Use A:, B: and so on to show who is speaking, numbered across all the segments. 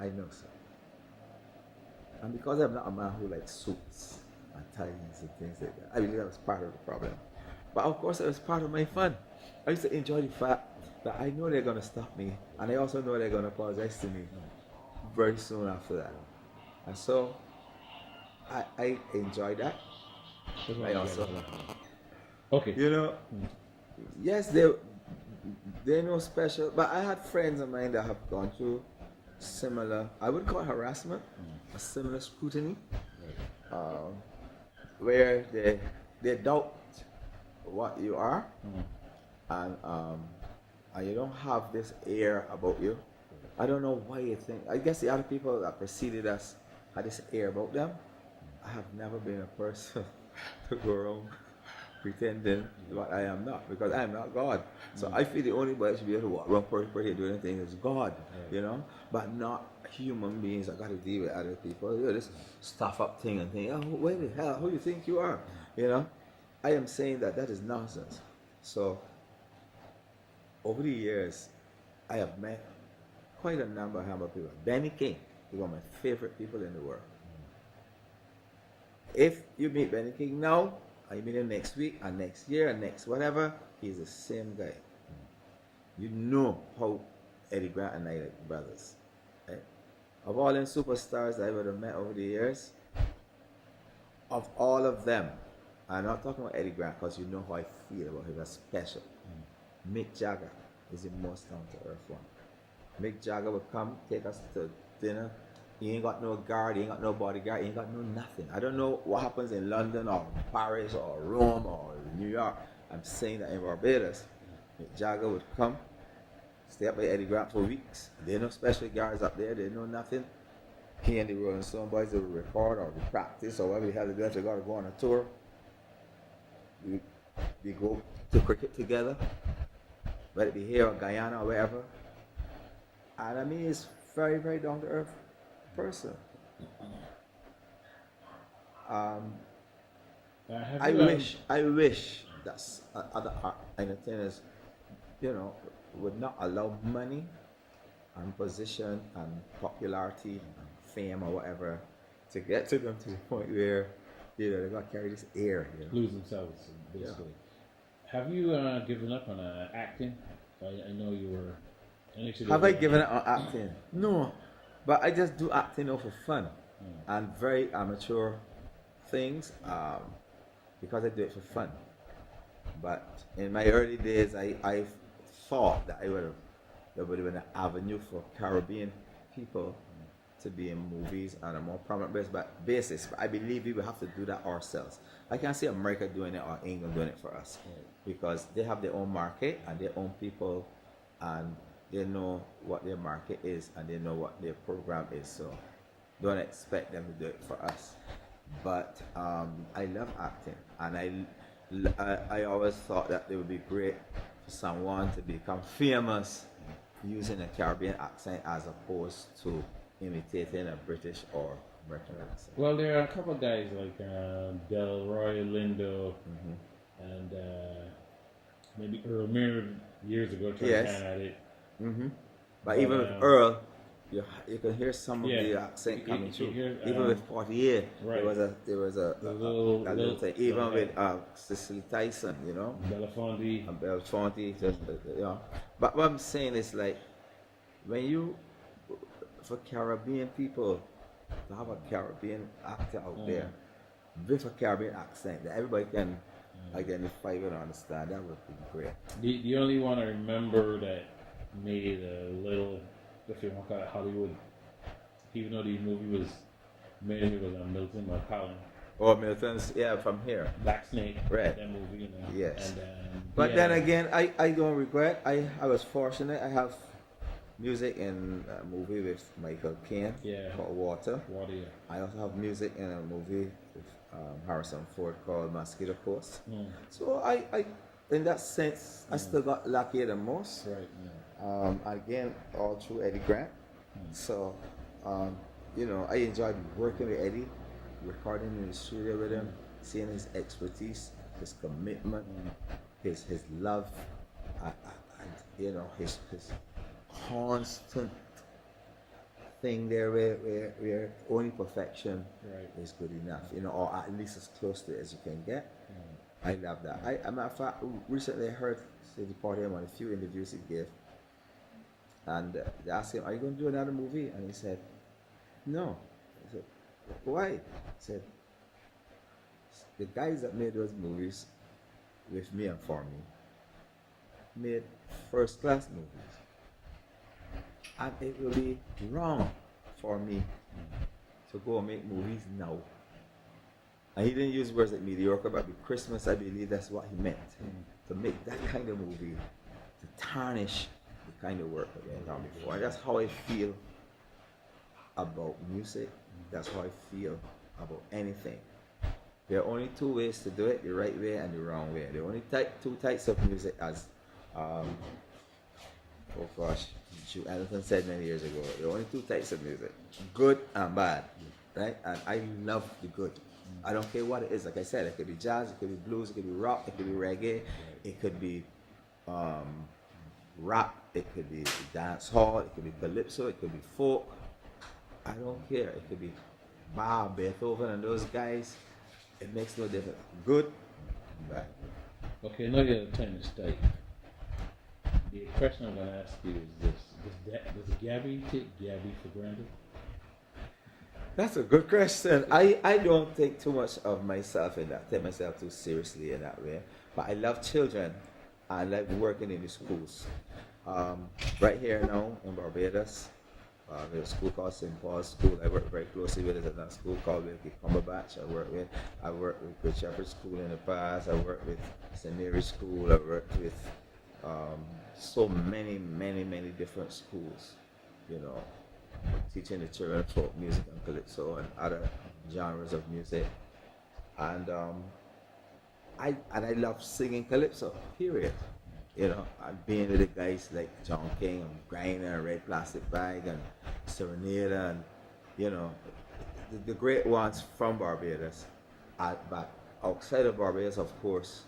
A: I know so. And because I'm not a man who likes suits and ties and things like that, I believe that was part of the problem. But of course, it was part of my fun. I used to enjoy the fact that I know they're going to stop me, and I also know they're going to apologize to me very soon after that. And so I enjoy that.
B: That's what
A: I
B: I get
A: also,
B: out of that. Okay.
A: you know, yes, they're no special, but I had friends of mine that have gone through similar, I would call it harassment, a similar scrutiny, um, where they doubt what you are, and you don't have this air about you. I don't know why you think. I guess the other people that preceded us had this air about them. I have never been a person to go around pretending what I am not, because I am not God. So I feel the only way I should be able to walk around pretty doing anything is God, but not human beings that got to deal with other people. This stuff up thing and think, oh, where the hell, who you think you are? I am saying that is nonsense. So over the years, I have met quite a number of people. Benny King is one of my favorite people in the world. If you meet Benny King now, and you meet him next week, and next year, and next whatever, he's the same guy. You know how Eddie Grant and I like brothers. Right? Of all them superstars that I would have met over the years, of all of them, I'm not talking about Eddie Grant because you know how I feel about him, that's special. Mick Jagger is the most down to earth one. Mick Jagger would come, take us to dinner. He ain't got no guard, he ain't got no bodyguard, he ain't got no nothing. I don't know what happens in London or Paris or Rome or New York. I'm saying that in Barbados, Mick Jagger would come, stay up with Eddie Grant for weeks. There are no special guards up there, there know nothing. He and the Rolling Stone boys, they would record or we practice or whatever the hell they do. They got to go on a tour. We go to cricket together, whether it be here or Guyana or wherever. And I mean, it's very, very down to earth person. I wish that other entertainers, would not allow money and position and popularity and fame or whatever to get to them to the point where they're gonna carry this air.
B: Lose themselves, basically. Yeah. Have you given up on acting? I know you were.
A: Have I given up on acting? No, but I just do acting for fun and very amateur things because I do it for fun. But in my early days, I thought that there would have been an avenue for Caribbean people to be in movies on a more prominent basis. But I believe we will have to do that ourselves. I can't see America doing it or England doing it for us because they have their own market and their own people, and they know what their market is and they know what their program is. So don't expect them to do it for us. But I love acting, and I always thought that it would be great for someone to become famous using a Caribbean accent as opposed to imitating a British or American accent.
B: Well, there are a couple of guys like Delroy Lindo and maybe Earl Mir years ago trying at it.
A: But even with Earl, you can hear some of the accent coming through. Even with 48, there was a little thing. Even with Cicely Tyson,
B: Belafonte.
A: Belafonte, But what I'm saying is like, when for Caribbean people to have a Caribbean actor out there with a Caribbean accent that everybody can identify with and understand, that would be great.
B: The only one I remember that made a little, if you want to call it Hollywood, even though the movie was made, was on Milton McCollum.
A: Oh, Milton's, from here.
B: Black Snake,
A: right?
B: That movie,
A: Yes. But then again, I don't regret. I was fortunate. I have music in a movie with Michael Caine called Water. I also have music in a movie with Harrison Ford called Mosquito Coast. So I in that sense, I still got luckier than most.
B: Right.
A: Again, all through Eddie Grant. So, I enjoyed working with Eddie, recording in the studio with him, seeing his expertise, his commitment, his love, and his constant thing there where only perfection
B: Right.
A: is good enough, or at least as close to it as you can get. I love that. As a matter of fact, recently I heard Sidney Poitier on a few interviews he gave, and they asked him, "Are you going to do another movie?" And he said, "No." I said, "Why?" He said, "The guys that made those movies with me and for me made first class movies, and it will be wrong for me to go and make movies now." And he didn't use words like mediocre, but with Christmas, I believe that's what he meant. To make that kind of movie, to tarnish the kind of work that went on before. And that's how I feel about music. That's how I feel about anything. There are only two ways to do it, the right way and the wrong way. There are only two types of music, as oh gosh, Hugh Ellington said many years ago. There are only two types of music, good and bad, right? And I love the good. I don't care what it is. Like I said, it could be jazz, it could be blues, it could be rock, it could be reggae, it could be rap, it could be dance hall, it could be calypso, it could be folk. I don't care. It could be Bach, Beethoven, and those guys. It makes no difference. Good, bad.
B: Okay, now you have time to study. The question I'm going to ask you is this: does Gabby take Gabby for granted?
A: That's a good question. I don't take too much of myself in that, take myself too seriously in that way. But I love children. I like working in the schools. Right here now in Barbados, there's a school called St. Paul's School. I work very closely with it. There's a school called Wilkie Cumberbatch. I worked with Good Shepherd School in the past. I worked with St. Mary's School. I worked with so many different schools, teaching the children folk music and calypso and other genres of music. And I love singing calypso, period. And being with the guys like John King and Griner and Red Plastic Bag and Serenada and, the great ones from Barbados. But outside of Barbados, of course,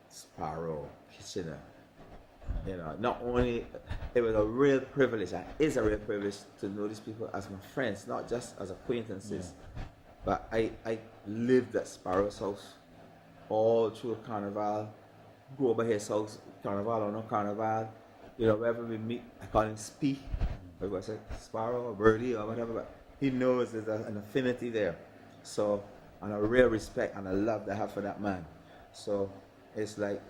A: Sparrow, Kitchener. Not only it was a real privilege, and is a real privilege to know these people as my friends, not just as acquaintances. But I lived at Sparrow's house all through Carnival. Go over his house, Carnival or no Carnival. Wherever we meet, I call him Spee. Or I say Sparrow or Birdie or whatever, but he knows there's an affinity there. So, and a real respect and a love that I have for that man. So, it's like,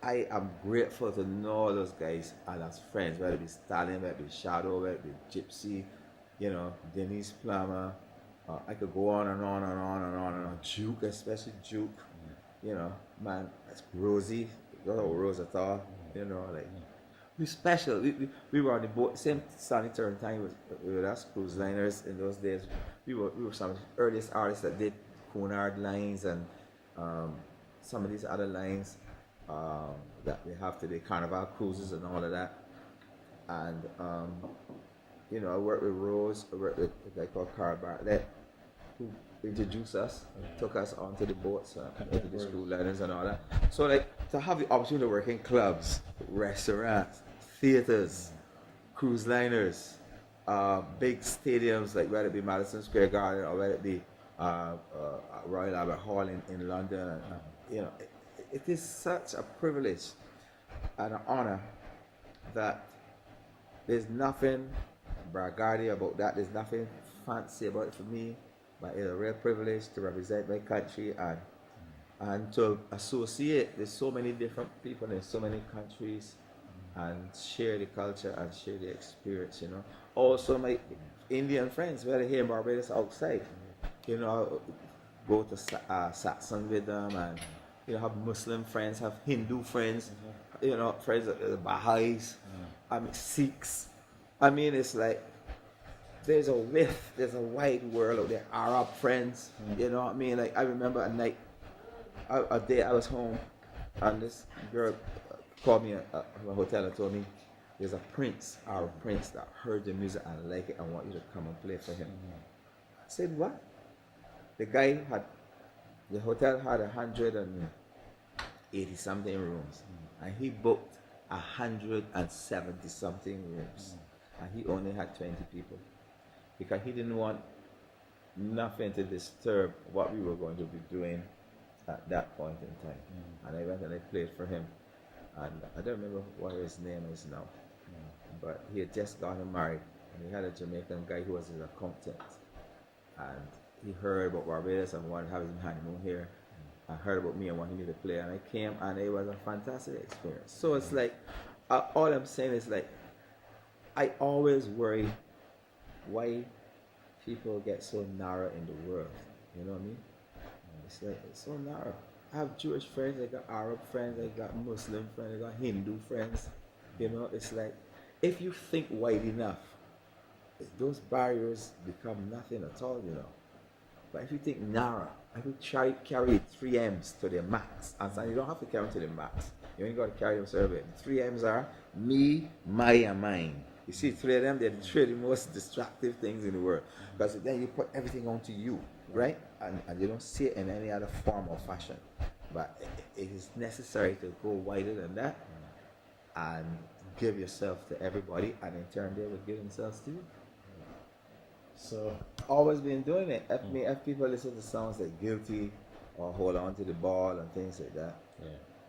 A: I am grateful to know those guys and as friends, whether it be Stalin, whether it be Shadow, whether it be Gypsy, Denise Plummer. I could go on and on and on and on and on. Juke, especially Juke. Man, that's Rosie. You don't know Rose at all. We special. We were on the boat, same Sunny Turn time with us, cruise liners in those days. We were some of the earliest artists that did Cunard lines and some of these other lines that we have today, Carnival cruises and all of that. And I worked with Rose, I worked with a guy called Carl Bartlett, who introduced us, took us onto the boats, into the school liners and all that. So to have the opportunity to work in clubs, restaurants, theaters, cruise liners, big stadiums, like whether it be Madison Square Garden or whether it be Royal Albert Hall in London, it is such a privilege and an honor that there's nothing braggarty about that. There's nothing fancy about it for me, but it's a real privilege to represent my country and to associate. There's so many different people in so many countries and share the culture and share the experience. Also my Indian friends, whether here in Barbados or outside, go to satsang with them and have Muslim friends, have Hindu friends, friends of the Baha'is, Sikhs. It's like there's a wide world out there. Arab friends, Like I remember a day I was home, and this girl called me at my hotel and told me there's a Arab prince that heard the music and liked it and want you to come and play for him. I said, what? The hotel had 180 something rooms, and he booked 170 something rooms. and he only had 20 people because he didn't want nothing to disturb what we were going to be doing at that point in time. And I went and I played for him, and I don't remember what his name is now, but he had just gotten married, and he had a Jamaican guy who was his accountant, and he heard about Barbados and wanted to have his honeymoon here. I heard about me and wanted me to play, and I came, and it was a fantastic experience. So it's like, all I'm saying is like, I always worry why people get so narrow in the world. You know what I mean? It's like, it's so narrow. I have Jewish friends, I got Arab friends, I got Muslim friends, I got Hindu friends. You know, it's like, if you think wide enough, those barriers become nothing at all, you know. But if you think narrow, if you try carry 3 M's to the max, and so you don't have to carry them to the max. You only got to carry them a bit. 3 M's are me, my, and mine. You see, 3 of them, they're the 3 of the most destructive things in the world. Because then you put everything onto you, right? And you don't see it in any other form or fashion. But it is necessary to go wider than that and give yourself to everybody, and in turn they will give themselves to you.
B: So
A: Always been doing it. If people listen to songs like Guilty or Hold On to the Ball and things like that,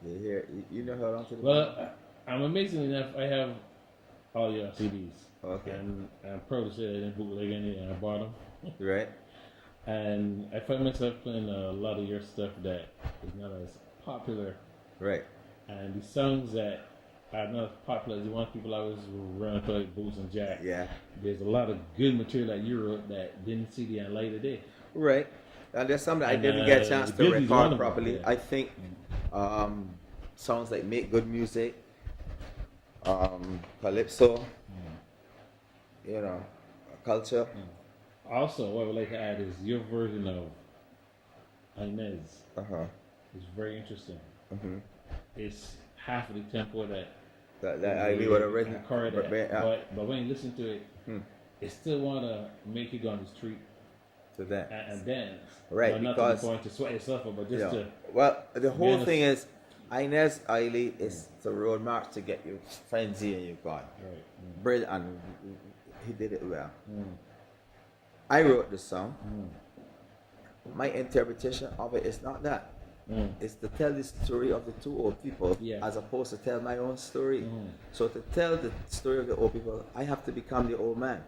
A: they hear, you know, Hold On to the Ball?
B: well, I'm amazingly enough, I have all your CDs.
A: Okay.
B: And I'm proud to say I didn't bootleg any, and I bought them.
A: Right?
B: And I find myself playing a lot of your stuff that is not as popular.
A: Right.
B: And the songs that are not as popular as the ones people always run to, like Boots and Jack.
A: Yeah.
B: There's a lot of good material that you wrote that didn't see the light of day.
A: Right. And there's some that I
B: And,
A: didn't get a chance to
B: Guilty's one
A: record
B: of them,
A: properly.
B: yeah.
A: I think songs like Make Good Music, Calypso, you know, Culture.
B: Also, what I would like to add is your version of Inez is very interesting. It's half of the tempo that
A: I would have written.
B: But when you listen to it, it still want to make you go on the street
A: to that.
B: and dance.
A: Right,
B: But not
A: because
B: to the point to sweat yourself up, but just to.
A: Well, the whole
B: honest.
A: thing is, Inez Eiley is the road march to get you frenzy and you gone.
B: Right.
A: Brilliant, and he did it well. I wrote the song. My interpretation of it is not that. It's to tell the story of the 2 old people as opposed to tell my own story. So to tell the story of the old people, I have to become the old man.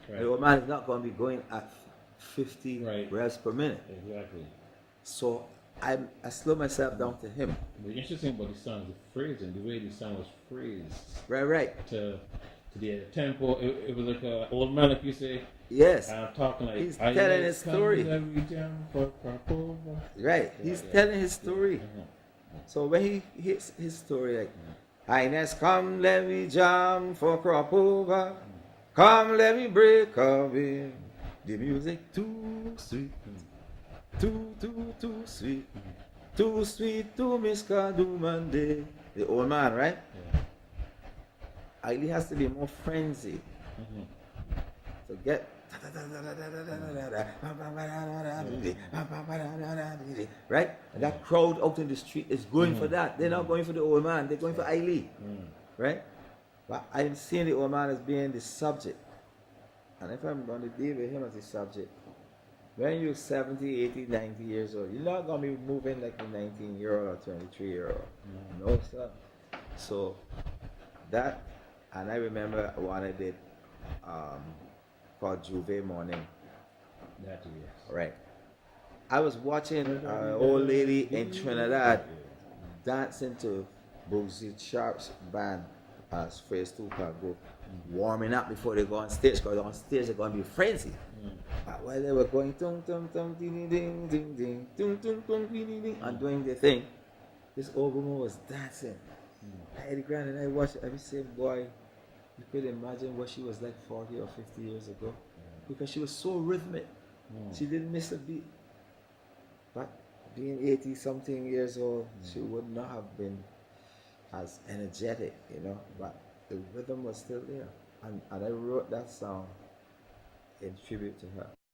B: Right.
A: The old man is not going to be going at 50 reps per minute.
B: Exactly.
A: So I slow myself down to him.
B: The interesting about the song is the phrasing, the way the song was phrased.
A: Right.
B: To the tempo, it was like an old man, like you say.
A: Yes.
B: I'm talking like
A: he's telling his story. Right. He's telling his story. So when he hits his story like, Highness, come let me jam for crop over. Come let me break away. The music too sweet. Too sweet. Too sweet to Miss Kadumande. The old man, right? He has to be more frenzy. So get right? And that crowd out in the street is going for that. They're not going for the old man, they're going for Ailey. Right? But I'm seeing the old man as being the subject. And if I'm going to deal with him as the subject, when you're 70, 80, 90 years old, you're not going to be moving like a 19-year-old or 23-year-old. No, sir. So that, and I remember one I did called Juve Morning.
B: That is.
A: Right. I was watching an old lady in Trinidad dancing to Boozy Sharp's band as Phrase 2 called Group, warming up before they go on stage, because on stage they're going to be frenzy. But while they were going tung tung tung ding ding ding ding tung tung tung ding ding ding and doing their thing, this old woman was dancing. I had the ground and I watched it. I said, boy, you could imagine what she was like 40 or 50 years ago, because she was so rhythmic. She didn't miss a beat. But being 80 something years old, she would not have been as energetic, you know, but the rhythm was still there. And I wrote that song in tribute to her.